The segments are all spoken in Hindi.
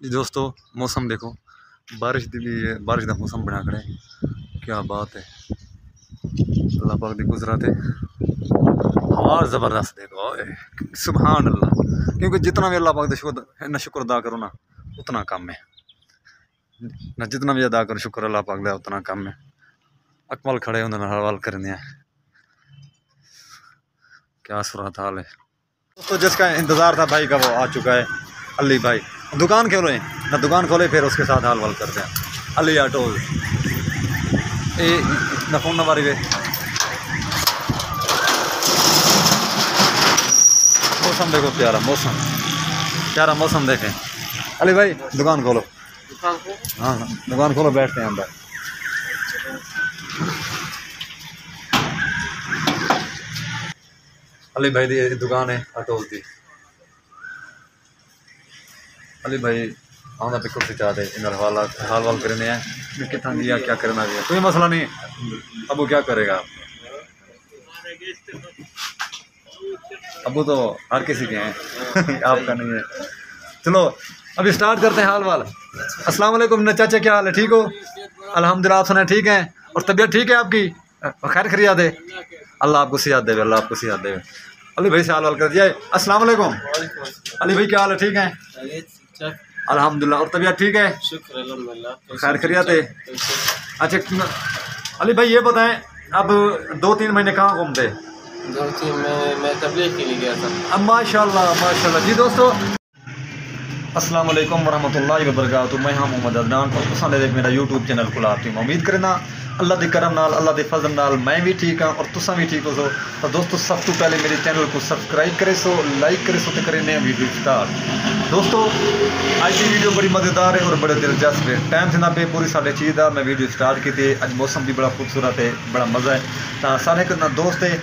जी दोस्तों, मौसम देखो, बारिश दी भी है, बारिश का मौसम बना खड़े, क्या बात है। अल्लाह पाक दी गुजरात है, हवा ज़बरदस्त देखो, सुभान अल्लाह। क्योंकि जितना भी अल्लाह पाक का शुक्र अदा करो ना उतना कम है ना, जितना भी अदा करो शुक्र अल्लाह पाक का उतना कम है। अकमल खड़े उन्होंने हवाल करने हैं, क्या सूरत हाल है दोस्तों। जिसका इंतज़ार था भाई का वो आ चुका है, अली भाई। दुकान खोले ना, दुकान खोले फिर उसके साथ हाल वाल करते हैं। अली ऑटो ए ना फोन नंबर वे मौसम देखो, प्यारा मौसम देखें। अली भाई दुकान खोलो, हाँ दुकान खोलो, बैठते हैं अंदर। अली भाई दी दुकान है ऑटो की। अली भाई आंदा पे कुर्सी चाहते इधर हाल वाल करने हैं कितना दिया, क्या करना दिया, कोई मसला नहीं। अब वो क्या करेगा, अबू तो हर किसी के हैं आपका नहीं है। चलो अभी स्टार्ट करते हैं हाल वाल। अस्सलाम वालेकुम न चाचा, क्या हाल है, ठीक हो? अल्हम्दुलिल्लाह, आप सुनाए ठीक हैं? और तबीयत ठीक है आपकी? खैर खैरियत है? अल्लाह आपको सेहत देवे, अल्लाह आपको सेहत देवे। अली भाई से हाल वाल कर दिया। अस्सलाम वालेकुम अली भाई, क्या हाल है, ठीक है? अल्हम्दुलिल्लाह, और तबीयत ठीक है? खैर खैरियत है? अच्छा अली भाई ये बताएं, अब 2-3 महीने कहाँ घूमते? 2-3 महीने मैं तबलीग के लिए गया था। अब माशाल्लाह माशाल्लाह। जी दोस्तों, अस्सलाम वालेकुम वरहमतुल्लाहि वबरकातुहू। मैं हाँ मोहम्मद अदनान और तुसां ने मेरा यूट्यूब चैनल खुला ती। उम्मीद करना अल्लाह के करम नाल, अल्लाह के फजल नाल मैं भी ठीक हाँ और तुसां भी ठीक हो सो। तो दोस्तों सब तो पहले मेरे चैनल को सब्सक्राइब करे सो, लाइक करे सो, तो करें नया वीडियो स्टार्ट। दोस्तों आज की वीडियो बड़ी मज़ेदार है और बड़े दिलचस्प है। टाइम से ना पे पूरी 6:30 मैं वीडियो स्टार्ट की थी। अज मौसम भी बड़ा खूबसूरत है, बड़ा मज़ा है। तो सारे ना दोस्त है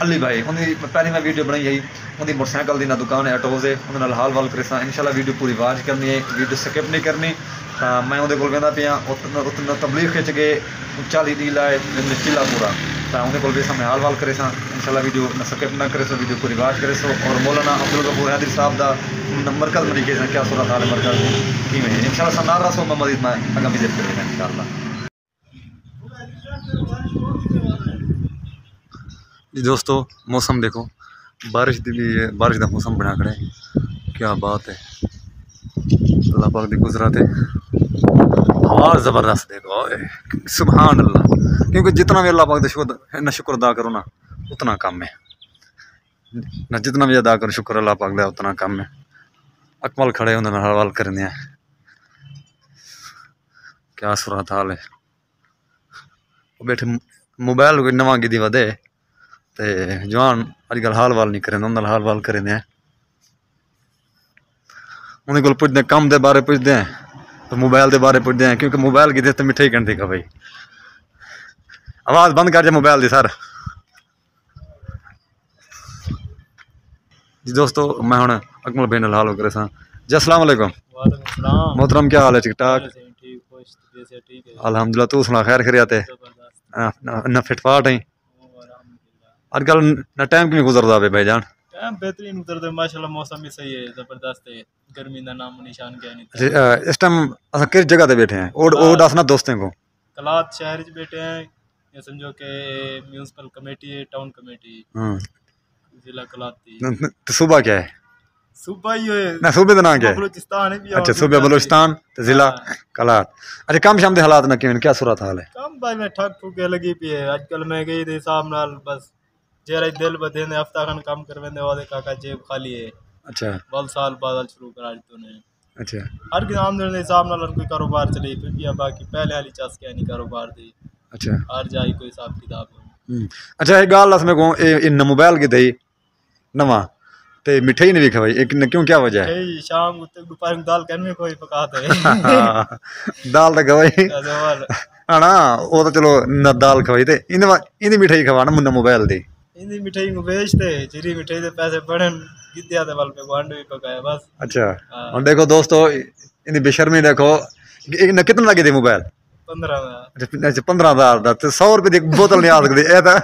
अली भाई, उन्हें पहली मैं वीडियो बनाई है, उनकी मोटरसाइकिल की ना दुकान है ऑटोज है, उन्होंने हाल वाल करे इंशाल्लाह वीडियो पूरी वाच करनी है, वीडियो स्किप नहीं करनी। तो मैं उन्हें कोल कहना पिया उतना तबलीग खिंच के 40 लीला है चिला पूरा। तो उन्हें कोल मैं हाल वाल करे इंशाल्लाह वीडियो न स्किप ना करे सो, वीडियो पूरी वाच करे सो। और मौलाना अब्दुल गफूर हैदरी साहब का मरकज़ बनी के क्या सूरत हाल है मरकज़ की में इंशाल्लाह सनार रहा सो मैं मजीद मैं अगर विजिट करेगा इंशाल्लाह। जी दोस्तों मौसम देखो, बारिश दी भी है, बारिश का मौसम बना खड़े, क्या बात है। अल्लाह पाक दी गुजरात है, हवा ज़बरदस्त देखो, सुभान अल्लाह। क्योंकि जितना भी अल्लाह पाक का शुक्र अदा करो ना उतना कम है ना, जितना भी अदा करो शुक्र अल्लाह पाक का उतना कम है। अकमल खड़े उन्होंने हवाल करने हैं, क्या सूरत हाल है। बैठे मोबाइल कोई नवा गिदी वधे ते जवान अजकल हाल वाल नहीं करें, उन्होंने हाल वाल करें उन्हें को पुछते कम के बारे पुछते हैं तो मोबाइल के बारे पुछते हैं। क्योंकि मोबाइल की तो मिठे ही कहते का भाई। आवाज़ बंद कर जा मोबाइल की सर। जी दोस्तों मैं हूँ अकमल भाई नाल हाल करे जी। अस्सलाम वालेकुम मोहतरम, क्या हाल है, ठीक ठाक? अल्हम्दुलिल्लाह, तू सुना खैर खैरियत है? ना फिटफाट है अजकल ना, टाइम किमें गुजरदा वे भाईजान? टाइम बेहतरीन उतरदे माशाल्लाह, मौसम भी सही है, जबरदस्त है, गर्मी का नाम निशान क्या नहीं। इस टाइम अस किस जगह पे बैठे हैं और दस ना दोस्तों को? कलात शहर च बैठे हैं, ये समझो कि म्यूनसिपल कमेटी है, टाउन कमेटी जिला कलात की। तो सुबह क्या है? सूबा ही है ना, सूबे का नाम क्या है? बलूचिस्तान है भी। अच्छा, सूबे बलूचिस्तान तो जिला कलात। अच्छा काम शाम के हालात ना किवें, क्या सूरत हाल है? काम भाई मैं ठग ठुके लगी पी है आजकल महंगाई दे हिसाब नाल, बस जेरा दिल बदेंदे हफ्ता खन काम करवेंदे वादे काका जेब खाली है। अच्छा बल साल बादल शुरू करा दी तूने। अच्छा हर की आमदनी के हिसाब नाल हर कोई कारोबार चले पिया, बाकी पहले वाली चास क्या नहीं कारोबार दी। अच्छा हर जाई कोई हिसाब किताब है। अच्छा एक गाल दस मेरे को, इन मोबाइल की दई नवा ते मिठाई नहीं खवाई एक क्यों, क्या वजह है? शाम को दोपहर में दाल कहने में कोई पकाते है दाल तो खवाई हाँ ना, वो तो चलो न दाल खवाई थे इन मिठाई खवाना मुन्ना मोबाइल दी। इन्हीं मिठाई को बेचते जिरी मिठाई दे पैसे बढ़न गिद्दिया दे वाल पे वांड भी पकाया बस। अच्छा और देखो दोस्तों इन्हीं बेशर्मी देखो, कितना लगे थे मोबाइल? 15,000। अच्छा 15,000 ਦਾ ਤੇ 100 ਰੁਪਏ ਦੀ ਬੋਤਲ ਨਹੀਂ ਆ ਸਕਦੀ ਇਹ ਤਾਂ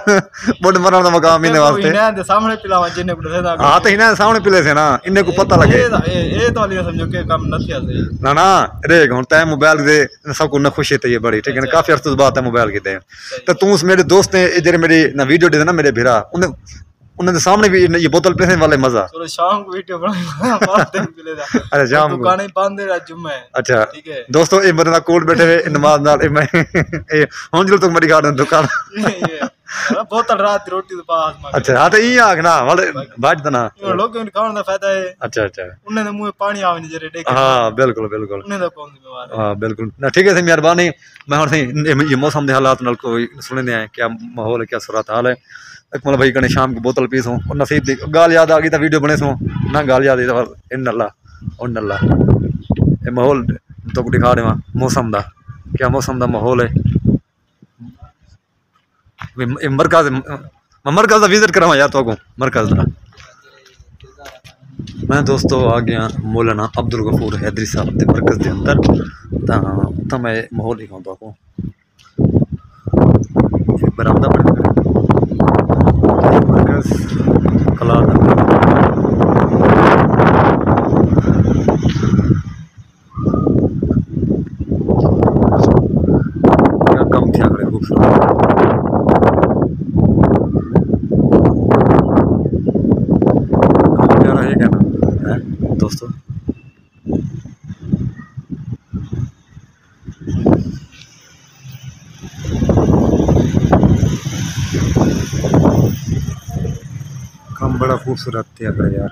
ਬੁੱਢ ਮਰਨ ਦਾ ਮਕਾਮ ਇਹਨੇ ਵਾਸਤੇ ਇਹਨਾਂ ਦੇ ਸਾਹਮਣੇ ਪਿਲਾਵਾਂ ਜਿੰਨੇ ਬੜੇ ਦਾ ਹਾਂ ਤੇ ਇਹਨਾਂ ਦੇ ਸਾਹਮਣੇ ਪਿਲੇ ਸੇ ਨਾ ਇੰਨੇ ਕੋ ਪਤਾ ਲੱਗੇ ਇਹ ਤਾਂ ਵਾਲੀ ਸਮਝੋ ਕਿ ਕੰਮ ਨਹੀਂ ਆ ਸਹੀ ਨਾ ਨਾ रेग ਹੁਣ ਤੈ ਮੋਬਾਈਲ ਦੇ ਸਭ ਕੋ ਨਾ ਖੁਸ਼ੀ ਤੇ ਬੜੀ ਠੀਕ ਹੈ ਕਾਫੀ ਅਰਸੇ ਬਾਅਦ ਮੋਬਾਈਲ ਕਿਤੇ ਤੇ ਤੂੰ ਮੇਰੇ ਦੋਸਤ ਨੇ ਜਿਹੜੇ ਮੇਰੀ ਨਾ ਵੀਡੀਓ ਦੇ ਨਾ ਮੇਰੇ ਭਰਾ उन्होंने सामने भी ये बोतल पीने वाले मजा चलो शाम को वीडियो बनाते हैं पिले दा अरे शाम को दुकानें बंद है जुम्मे अच्छा ठीक है दोस्तों ये मेरे नाल कोल बैठे हुए नमाज नाल मैं ए हुन जल तक मेरी गार्डन दुकान ये बोतल रात रोटी दे पास में अच्छा हां तो ई आखना वाले बाज दना लोगों ने खाने दा फायदा है अच्छा अच्छा उन्हें मुंह में पानी आवे नहीं जरे देख हां बिल्कुल बिल्कुल उन्हें दा कौन जिम्मेवार हां बिल्कुल ना ठीक है से मेहरबानी मैं हुन ये मौसम दे हालात नाल कोई सुनने आए क्या माहौल है क्या सूरत हाल है अकमल भाई कने शाम की बोतल पी सूं और नसीब दी गाल याद आ गई तो वीडियो बने सूं ना गाल याद आई तो इन अल्लाह ये माहौल तो दिखा देवा मौसम दा क्या मौसम दा माहौल है मरकज दा विजिट करावा यार तो मरकज दा मैं दोस्तों आ गया मौलाना अब्दुल गफूर हैदरी साहब के मरकज के अंदर तो मैं माहौल दिखाऊँ आपको बरामदा बने मरकज कला कम क्या करे खूबसूरत क्या रहेगा ना है दोस्तों काम बड़ा खूबसूरत थे अगर यार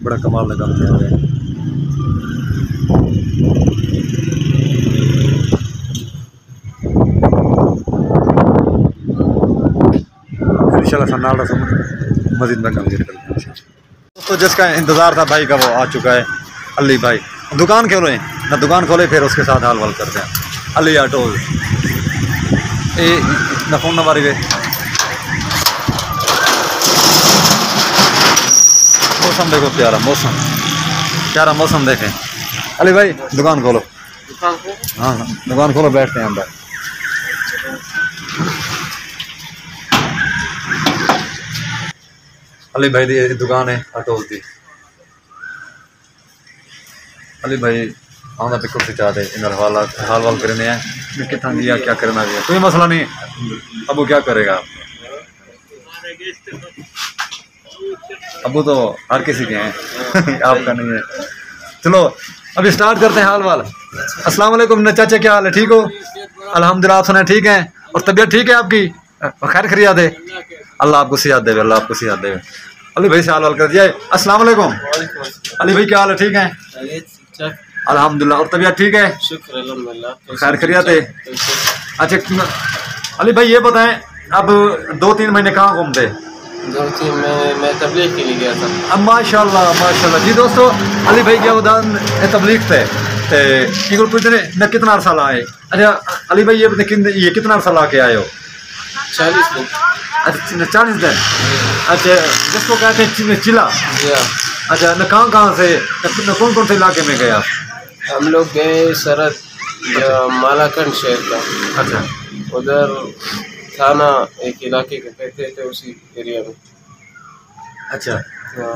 बड़ा कमाल लगा है इंशाल्लाह सन्नाल मस्जिद में कंप्लीट करते हैं दोस्तों जिसका इंतज़ार था भाई का वो आ चुका है अली भाई दुकान खोले ना दुकान खोले फिर उसके साथ हाल वाल करते हैं अली ऑटो ये ना फोन नंबर गए मौसम देखो प्यारा मौसम देखें अली भाई दुकान खोलो हाँ दुकान खोलो बैठते हैं अंदर अली भाई दी दुकान है ऑटोज दी अली भाई आंदा पिकअप से चाहते इन हाल वाल करने हैं कितना दिया क्या करना दिया कोई मसला नहीं अब वो क्या करेगा अबू तो हर किसी के हैं आपका नहीं है चलो अभी स्टार्ट करते हैं हाल वाल अस्सलाम वालेकुम चाचा क्या हाल है ठीक हो अल्हम्दुलिल्लाह आप सुना ठीक हैं और तबीयत ठीक है आपकी खैर खरियात है अल्लाह आपको सियात देवे अल्लाह आपको सियात देवे अली भाई से हाल वाल कर दिया अस्सलाम वालेकुम अली भाई क्या हाल है ठीक है अल्हम्दुलिल्लाह और तबीयत ठीक है शुक्र अल्हम्दुलिल्लाह खैर खरियात है अच्छा अली भाई ये बताएं अब 2-3 महीने कहाँ घूमते 2-3 में मैं तबलीग के लिए गया था अब माशाल्लाह जी दोस्तों अली भाई क्या उदाहरण तबलीग थे तो पूछने न कितना अरसा आए अच्छा अली भाई ये कितना अरसा ला के आए हो 40 दिन अच्छा 40 दिन अच्छा जिसको कहते हैं चिला अच्छा न कहाँ से न कौन से इलाके में गए आप हम लोग गए सरहद मालाकंड शहर का अच्छा उधर थाना एक इलाके के कहते थे उसी एरिया में अच्छा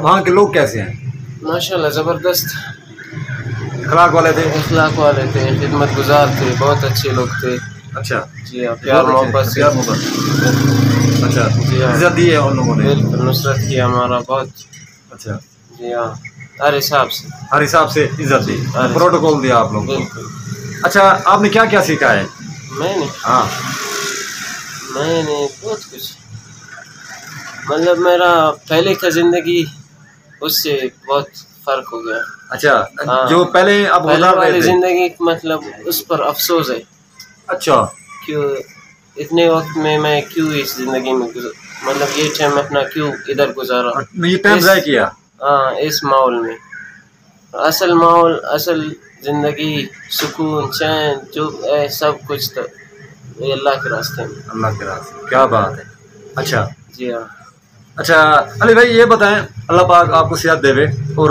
वहाँ के लोग कैसे हैं माशाल्लाह ज़बरदस्त अखलाक वाले थे खिदमत गुजार थे बहुत अच्छे लोग थे अच्छा जी हाँ प्यार मोहब्बत अच्छा जी हाँ इज्जत दी है उन लोगों ने बिल्कुल नुसरत किया हमारा बहुत अच्छा जी हाँ हर हिसाब से इज्जत दी प्रोटोकॉल दिया आप लोग बिल्कुल अच्छा आपने क्या क्या सीखा है मैंने हाँ बहुत कुछ मतलब मेरा पहले का जिंदगी उससे बहुत फर्क हो गया अच्छा हाँ, जो पहले आप गुजार रहे थे जिंदगी मतलब उस पर अफसोस है अच्छा क्यों इतने वक्त में मैं क्यों इस जिंदगी में मतलब ये टाइम अपना क्यों इधर गुजारा ये टाइम ज़ाया किया हाँ इस माहौल में असल जिंदगी सुकून चैन जो है सब कुछ तो ये अल्लाह के रास्ते में क्या बात है अच्छा जी हाँ अच्छा अली भाई ये बताएं अल्लाह पाक आपको सेहत देवे और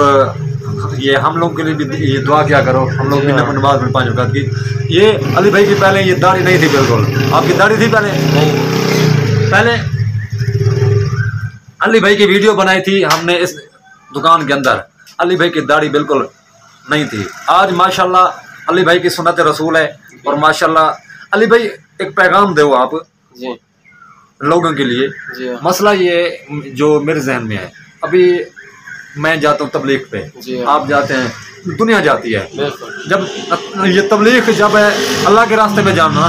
ये हम लोग के लिए भी ये दुआ क्या करो, हम लोग भी नमाज में 5 वक़्त की। ये अली भाई की पहले ये दाढ़ी नहीं थी बिल्कुल, आपकी दाढ़ी थी पहले? पहले अली भाई की वीडियो बनाई थी हमने इस दुकान के अंदर, अली भाई की दाढ़ी बिल्कुल नहीं थी। आज माशाल्लाह अली भाई की सुन्नत रसूल है, और माशाल्लाह अली भाई एक पैगाम दो आप जी लोगों के लिए। जी मसला ये जो मेरे जहन में है, अभी मैं जाता हूँ तबलीग पे, आप जाते हैं, दुनिया जाती है। जब ये तबलीग जब है अल्लाह के रास्ते में जाना,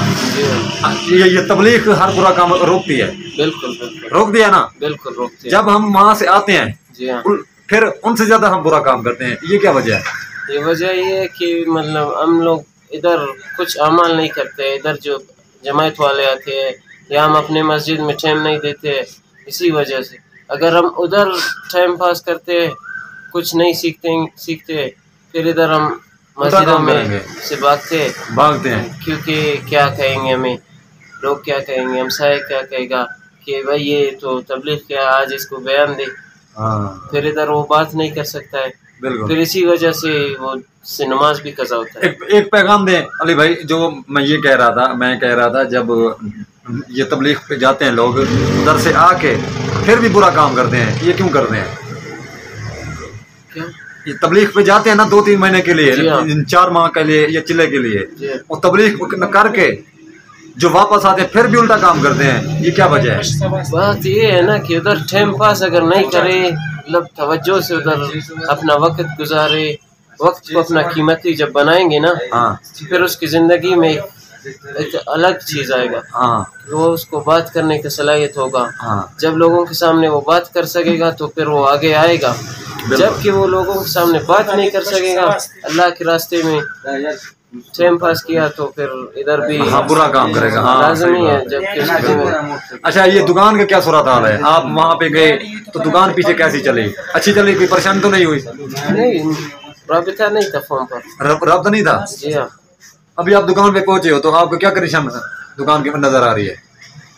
ये तबलीग हर बुरा काम रोकती है। बिल्कुल रोक दिया ना, बिल्कुल रोकती है। जब हम वहाँ से आते हैं जी हाँ, फिर उनसे ज्यादा हम बुरा काम करते हैं। ये क्या वजह है? ये वजह ये है कि मतलब हम लोग इधर कुछ अमल नहीं करते, इधर जो जमात वाले आते हैं या हम अपने मस्जिद में टाइम नहीं देते, इसी वजह से। अगर हम उधर टाइम पास करते, कुछ नहीं सीखते, फिर इधर हम मस्जिदों में से भागते हैं, क्योंकि क्या कहेंगे हमें, लोग क्या कहेंगे, हमसाए क्या कहेगा कि भाई ये तो तबलीग क्या, आज इसको बयान दे। फिर इधर वो बात नहीं कर सकता है, फिर इसी वजह से वो से नमाज भी कज़ा होता है। एक पैगाम दें अली भाई, जो मैं कह रहा था जब ये तबलीग पे जाते हैं लोग, उधर से आके फिर भी बुरा काम करते हैं, ये क्यों करते हैं? क्या? ये तबलीग पे जाते हैं ना 2-3 महीने के लिए, 4 माह के लिए या चिल्ले के लिए, और तबलीग करके जो वापस आते हैं फिर भी उल्टा काम करते हैं, ये क्या वजह है? बात ये है ना कि उधर टाइम पास अगर नहीं करे, मतलब तवज्जो से उधर अपना वक्त गुजारे, वक्त को अपना कीमती जब बनाएंगे ना, फिर उसकी ज़िंदगी में एक अलग चीज़ आएगा। वो उसको बात करने की सलाहियत होगा। जब लोगों के सामने वो बात कर सकेगा तो फिर वो आगे आएगा। जबकि वो लोगों के सामने बात नहीं कर सकेगा, अल्लाह के रास्ते में टाइम पास किया, तो फिर इधर भी बुरा काम करेगा। लाज़मी है। जबकि अच्छा, ये दुकान का क्या सूरत हाल है? आप वहाँ पे गए तो दुकान पीछे कैसी चली? अच्छी चली, कोई परेशानी तो नहीं हुई? नहीं, राबिता नहीं था फोन पर, राबिता नहीं था। जी हाँ। अभी आप दुकान पे पहुंचे हो तो आपको क्या परेशान दुकान के नजर आ रही है?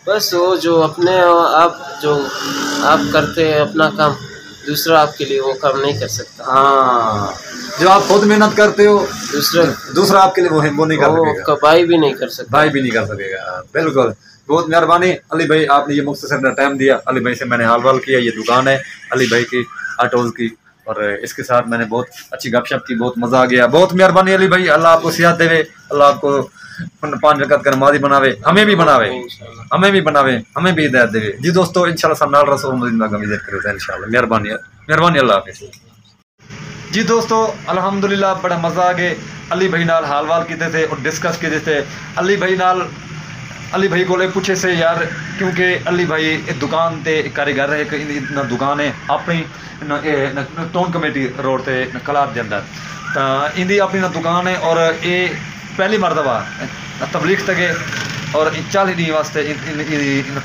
बस वो जो अपने आप करते हैं अपना काम, दूसरा आपके लिए वो काम नहीं कर सकता। जो आप खुद मेहनत करते हो, दूसरा आपके लिए वो नहीं कर सकेगा, भाई भी नहीं कर सकता, भाई भी नहीं कर सकेगा। बिल्कुल, बहुत मेहरबानी अली भाई, आपने ये मुख्तसर टाइम दिया। अली भाई से मैंने हाल किया, ये दुकान है अली भाई की ऑटोज की, और इसके साथ मैंने बहुत अच्छी गपशप की, बहुत मज़ा आ गया। बहुत मेहरबानी अली भाई, अल्लाह आपको सेहत देवे, अल्लाह आपको 5 वक़्त का नमाज़ी बनावे, हमें भी बनावे, हमें भी हिदायत देवे। जी दोस्तों, इंशाल्लाह सन्नाल रसूल मदीना का विज़िट करें इंशाल्लाह। मेहरबानी, अल्लाह हाफ़िज़। जी दोस्तों, अल्हम्दुलिल्लाह बड़ा मज़ा आ गया। अली भाई नाल हाल वाल कीते थे और डिस्कस कीते थे। अली भाई को पूछे से यार, क्योंकि अली भाई दुकान ते कारीगर है, एक दुकान है अपनी टोन कमेटी रोड ते कलाब के अंदर, तो इंदी अपनी दुकान है, और ये पहली मरतबा तबलीग तक और 40 दिन वास्ते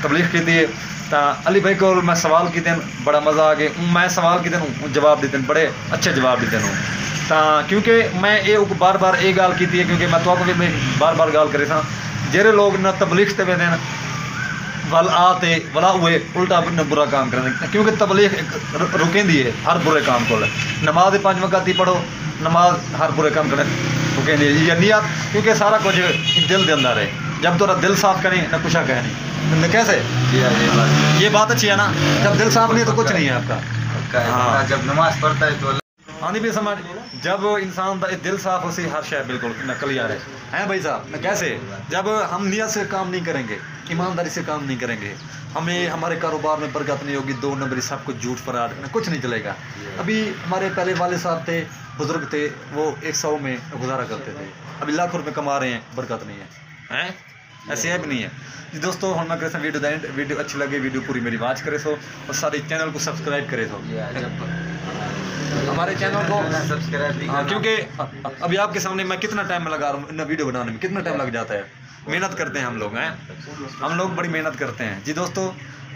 तबलीग की है। तो अली भाई को मैं सवाल किए, बड़ा मज़ा आ गया। मैं सवाल किए, जवाब देते बड़े अच्छे जवाब देते हैं। तो क्योंकि मैं ये बार बार ये गाल की है, क्योंकि मैं तो भी बार बार गाल करे था, जेरे लोग न तबलीग ते वेंदे वल आते वला हुए उल्टा बुरा काम करें, क्योंकि तबलीग रुकेंदी है हर बुरे काम को। नमाज 5 वक़्त ही पढ़ो, नमाज हर बुरे काम करें रुकेंदी है, ये नियत, क्योंकि सारा कुछ दिल के अंदर है। जब तोरा दिल साफ करें न कुछ कह नहीं, कैसे ये बात अच्छी है ना? जब दिल साफ नहीं तो कुछ नहीं है आपका। जब नमाज पढ़ता है तो हाँ भी समझ, जब इंसान का दिल साफ हो सी हर शय बिल्कुल नकली आ रहे हैं भाई साहब। कैसे? जब हम नियत से काम नहीं करेंगे, ईमानदारी से काम नहीं करेंगे, हमें हमारे कारोबार में बरकत नहीं होगी, 2 नंबरी सब कुछ झूठ फराड कुछ नहीं चलेगा। अभी हमारे पहले वाले साहब थे, बुजुर्ग थे, वो 100 में गुजारा करते थे, अभी लाखों रुपये कमा रहे हैं, बरकत नहीं है, ऐसे है भी नहीं है। जी दोस्तों, हम करे वीडियो अच्छी लगे, वीडियो पूरी मेरी वाच करे सो, और सारे चैनल को सब्सक्राइब करे सो, हमारे चैनल को सब्सक्राइब, क्योंकि अभी आपके सामने मैं कितना टाइम लगा रहा हूँ वीडियो बनाने में, कितना टाइम लग जाता है। मेहनत करते हैं हम लोग बड़ी मेहनत करते हैं। जी दोस्तों,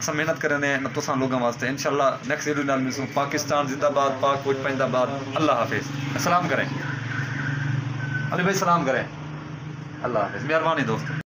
सब मेहनत कर रहे हैं तुसां लोगों वास्ते। इंशाल्लाह नेक्स्ट वीडियो नाल मिलूँ। पाकिस्तान जिंदाबाद, पाक फौज जिंदाबाद। अल्लाह हाफिज़। सलाम करें अली भाई, सलाम करें। अल्लाह हाफिज़। मेहरबानी दोस्तों।